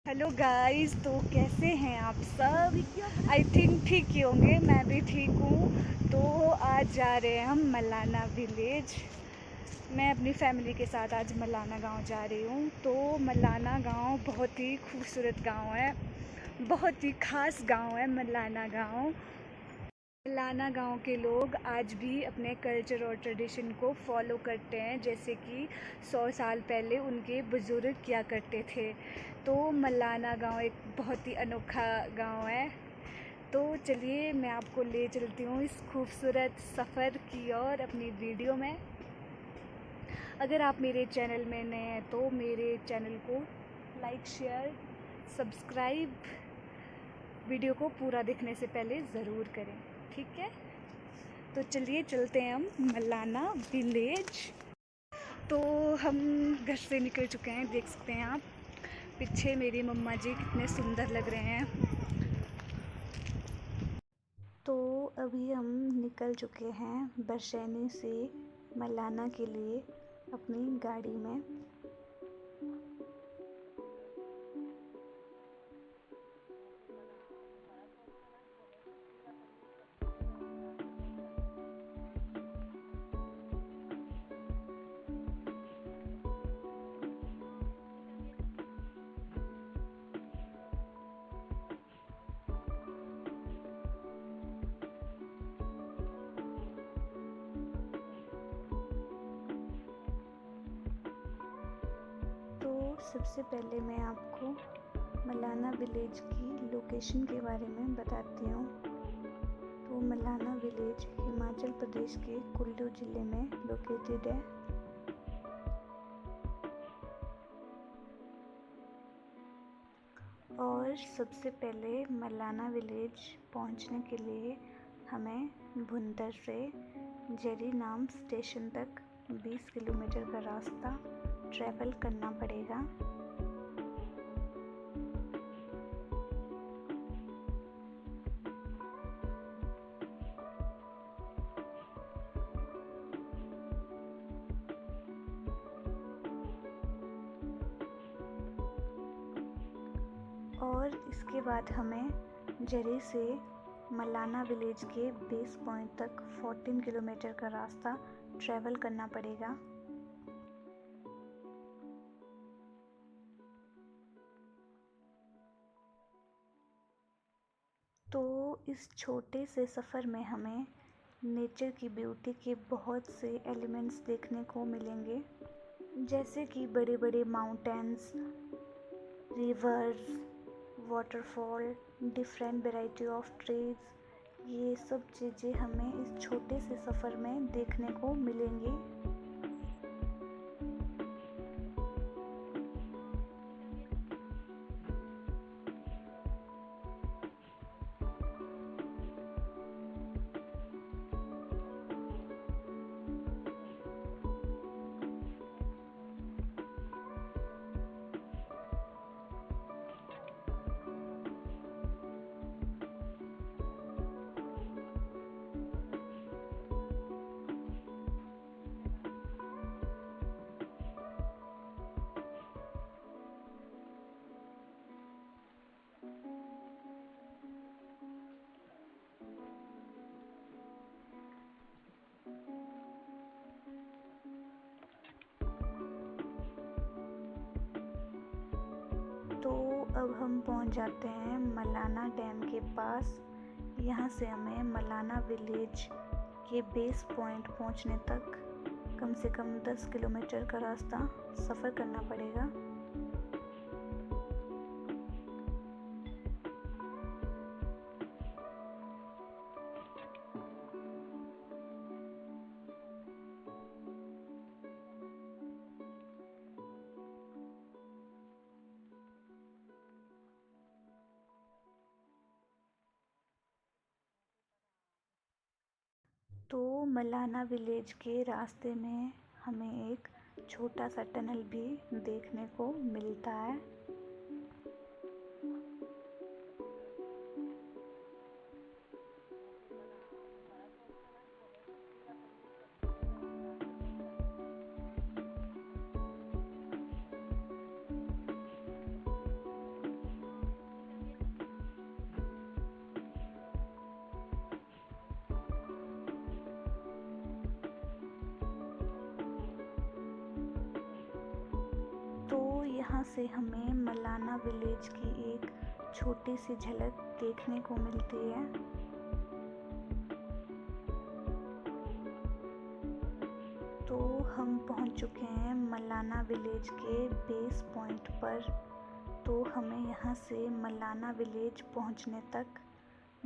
Hello guys, तो कैसे हैं आप सब। आई थिंक ठीक ही होंगे, मैं भी ठीक हूँ। तो आज जा रहे हैं हम मलाना विलेज। मैं अपनी फैमिली के साथ आज मलाना गांव जा रही हूँ। तो मलाना गांव बहुत ही खूबसूरत गांव है, बहुत ही ख़ास गांव है मलाना गांव। मलाना गांव के लोग आज भी अपने कल्चर और ट्रेडिशन को फॉलो करते हैं, जैसे कि 100 साल पहले उनके बुज़ुर्ग किया करते थे। तो मलाना गांव एक बहुत ही अनोखा गांव है। तो चलिए मैं आपको ले चलती हूँ इस खूबसूरत सफ़र की ओर अपनी वीडियो में। अगर आप मेरे चैनल में नए हैं तो मेरे चैनल को लाइक, शेयर, सब्सक्राइब वीडियो को पूरा देखने से पहले ज़रूर करें, ठीक है। तो चलिए चलते हैं हम मलाना विलेज। तो हम घर से निकल चुके हैं, देख सकते हैं आप पीछे मेरी मम्मा जी कितने सुंदर लग रहे हैं। तो अभी हम निकल चुके हैं बरशैनी से मलाना के लिए अपनी गाड़ी में। तो सबसे पहले मैं आपको मलाना विलेज की लोकेशन के बारे में बताती हूँ। तो मलाना विलेज हिमाचल प्रदेश के कुल्लू ज़िले में लोकेटेड है। और सबसे पहले मलाना विलेज पहुंचने के लिए हमें भुंतर से जेरी नाम स्टेशन तक 20 किलोमीटर का रास्ता ट्रैवल करना पड़ेगा। और इसके बाद हमें जेरी से मलाना विलेज के बेस पॉइंट तक 14 किलोमीटर का रास्ता ट्रैवल करना पड़ेगा। तो इस छोटे से सफ़र में हमें नेचर की ब्यूटी के बहुत से एलिमेंट्स देखने को मिलेंगे, जैसे कि बड़े बड़े mountains, reverse, waterfall, different variety of trees. ये सब चीज़ें हमें इस छोटे से सफ़र में देखने को मिलेंगी। तो अब हम पहुंच जाते हैं मलाना डैम के पास। यहाँ से हमें मलाना विलेज के बेस पॉइंट पहुंचने तक कम से कम 10 किलोमीटर का रास्ता सफ़र करना पड़ेगा। तो मलाना विलेज के रास्ते में हमें एक छोटा सा टनल भी देखने को मिलता है। यहाँ से हमें मलाना विलेज की एक छोटी सी झलक देखने को मिलती है। तो हम पहुँच चुके हैं मलाना विलेज के बेस पॉइंट पर। तो हमें यहाँ से मलाना विलेज पहुँचने तक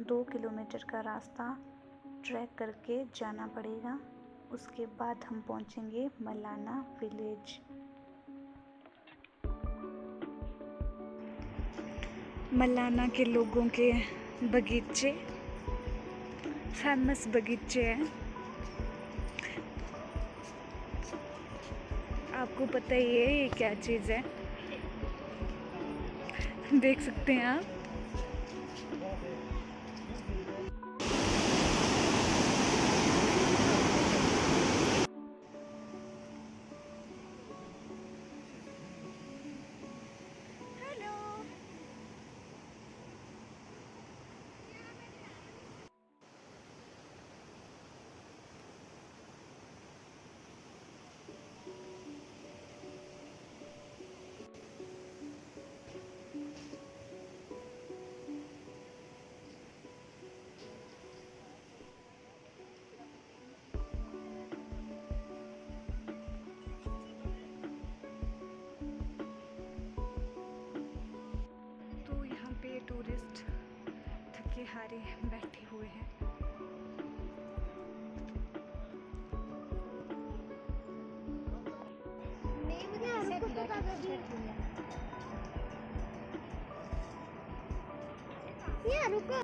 2 किलोमीटर का रास्ता ट्रैक करके जाना पड़ेगा। उसके बाद हम पहुँचेंगे मलाना विलेज। मलाना के लोगों के बगीचे, फेमस बगीचे हैं। आपको पता ही है ये क्या चीज़ है, देख सकते हैं आप। हेलो, तो यहाँ पे टूरिस्ट थके हारे बैठे हुए हैं। रुको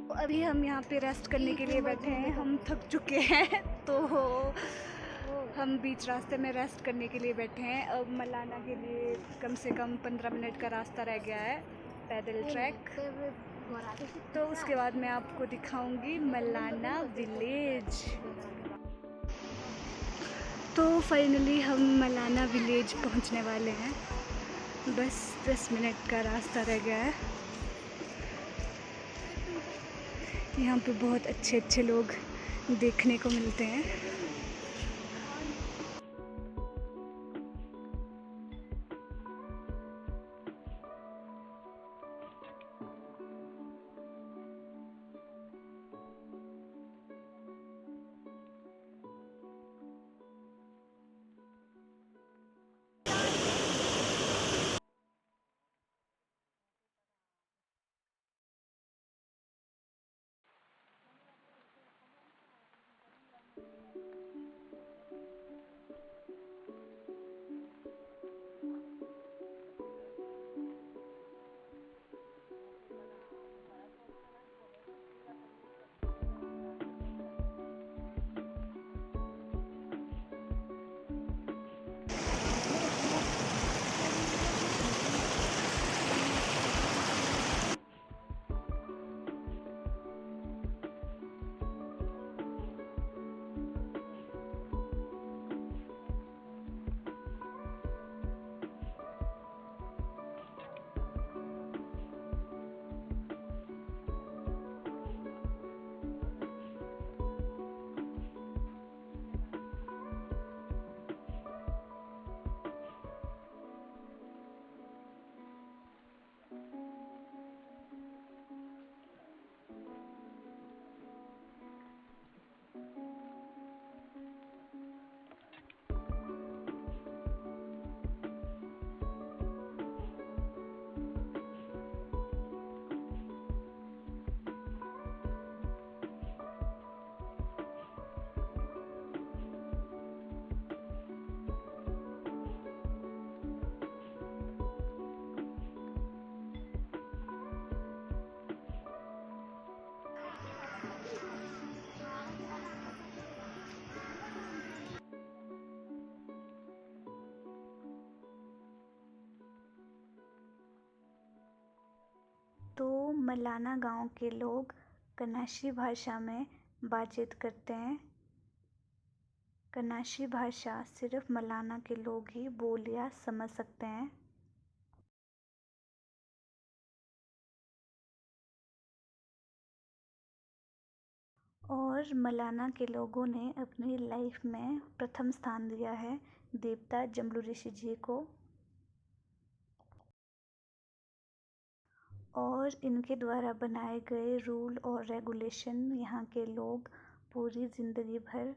तो अभी हम यहाँ पे रेस्ट करने के लिए बैठे हैं। हम थक चुके हैं तो हम बीच रास्ते में रेस्ट करने के लिए बैठे हैं। अब मलाना के लिए कम से कम 15 मिनट का रास्ता रह गया है, पैदल ट्रैक। तो उसके बाद मैं आपको दिखाऊंगी मलाना विलेज। तो फाइनली हम मलाना विलेज पहुंचने वाले हैं। बस 10 मिनट का रास्ता रह गया है। यहाँ पे बहुत अच्छे अच्छे लोग देखने को मिलते हैं। तो मलाना गांव के लोग कनाशी भाषा में बातचीत करते हैं। कनाशी भाषा सिर्फ मलाना के लोग ही बोल या समझ सकते हैं। और मलाना के लोगों ने अपनी लाइफ में प्रथम स्थान दिया है देवता जम्बू ऋषि जी को। और इनके द्वारा बनाए गए रूल और रेगुलेशन यहाँ के लोग पूरी ज़िंदगी भर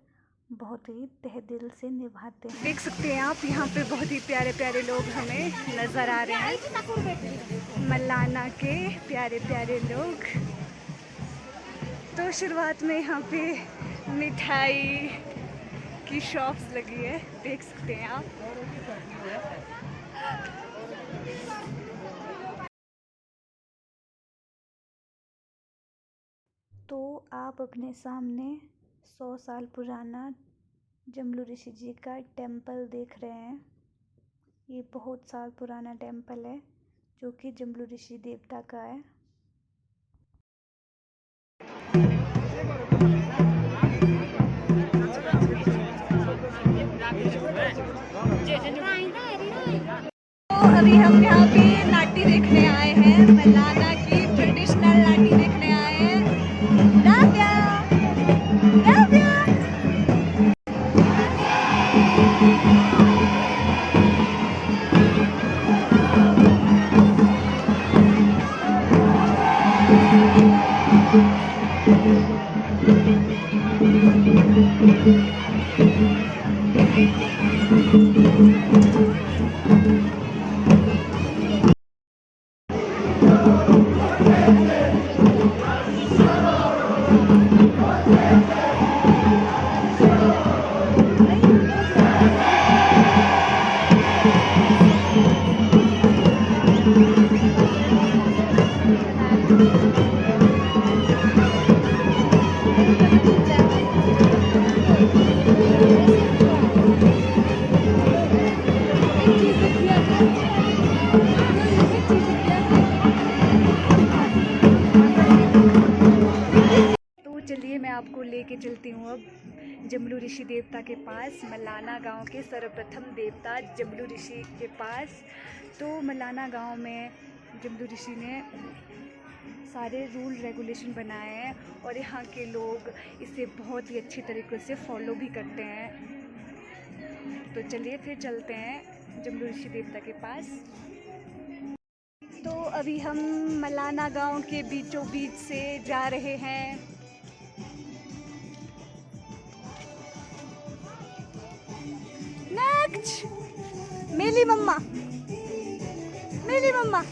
बहुत ही तहे दिल से निभाते हैं। देख सकते हैं आप, यहाँ पे बहुत ही प्यारे प्यारे लोग हमें नज़र आ रहे हैं, मलाना के प्यारे प्यारे लोग। तो शुरुआत में यहाँ पे मिठाई की शॉप्स लगी है, देख सकते हैं आप। तो आप अपने सामने 100 साल पुराना जम्बू ऋषि जी का टेम्पल देख रहे हैं। ये बहुत साल पुराना टेम्पल है जो कि जम्बू ऋषि देवता का है। तो अभी हम यहाँ पे नाटी देखने आए हैं, मलाना की ट्रेडिशनल नाटी देखने आए हैं। राव्या, राव्या। तो चलिए मैं आपको लेके चलती हूँ अब जम्बू ऋषि देवता के पास, मलाना गांव के सर्वप्रथम देवता जम्बू ऋषि के पास। तो मलाना गांव में जम्बू ऋषि ने सारे रूल रेगुलेशन बनाए हैं और यहाँ के लोग इसे बहुत ही अच्छी तरीके से फॉलो भी करते हैं। तो चलिए फिर चलते हैं जम्बू ऋषि देवता के पास। तो अभी हम मलाना गांव के बीचों बीच से जा रहे हैं। नेक्स्ट मेली मम्मा, मेली मम्मा।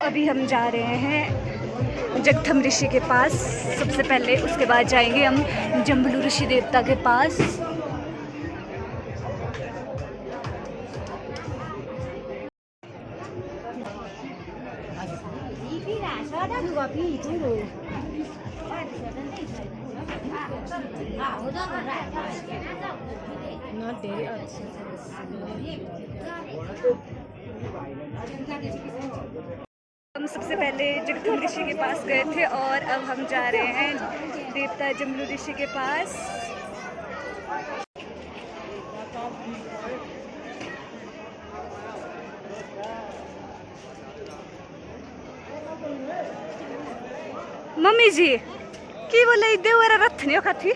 अभी हम जा रहे हैं जगथम ऋषि के पास सबसे पहले, उसके बाद जाएंगे हम जम्बू ऋषि देवता के पास। हम सबसे पहले जगथम ऋषि के पास गए थे और अब हम जा रहे हैं देवता जम्बू ऋषि के पास। मम्मी जी की बोले देवरा रथ नहीं खाती।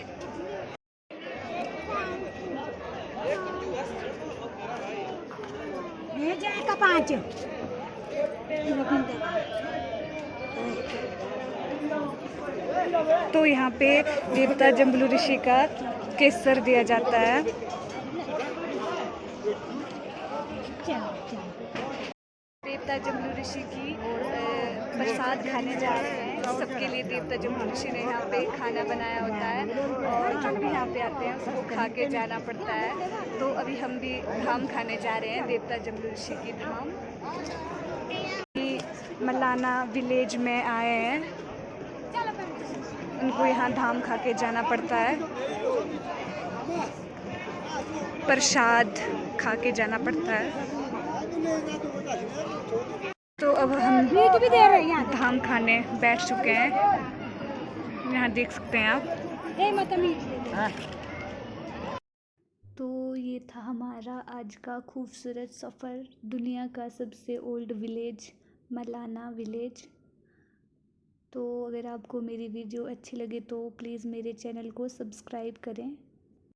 पाँच तो यहाँ पे देवता जम्बू ऋषि का केसर दिया जाता है। देवता जम्बू ऋषि की प्रसाद खाने जा रहे हैं। सबके लिए देवता जम्बू ऋषि ने यहाँ पे खाना बनाया होता है और जो भी यहाँ पे आते हैं उसको खा के जाना पड़ता है। तो अभी हम भी धाम खाने जा रहे हैं, देवता जम्बू ऋषि की धाम। मलाना विलेज में आए हैं, उनको यहाँ धाम खा के जाना पड़ता है, प्रसाद खा के जाना पड़ता है। तो अब हम मीट भी दे रहे हैं यहाँ धाम खाने बैठ चुके हैं, यहाँ देख सकते हैं आप। पे मतलब मीट दे दे। तो ये था हमारा आज का खूबसूरत सफ़र, दुनिया का सबसे ओल्ड विलेज मलाना विलेज। तो अगर आपको मेरी वीडियो अच्छी लगे तो प्लीज़ मेरे चैनल को सब्सक्राइब करें।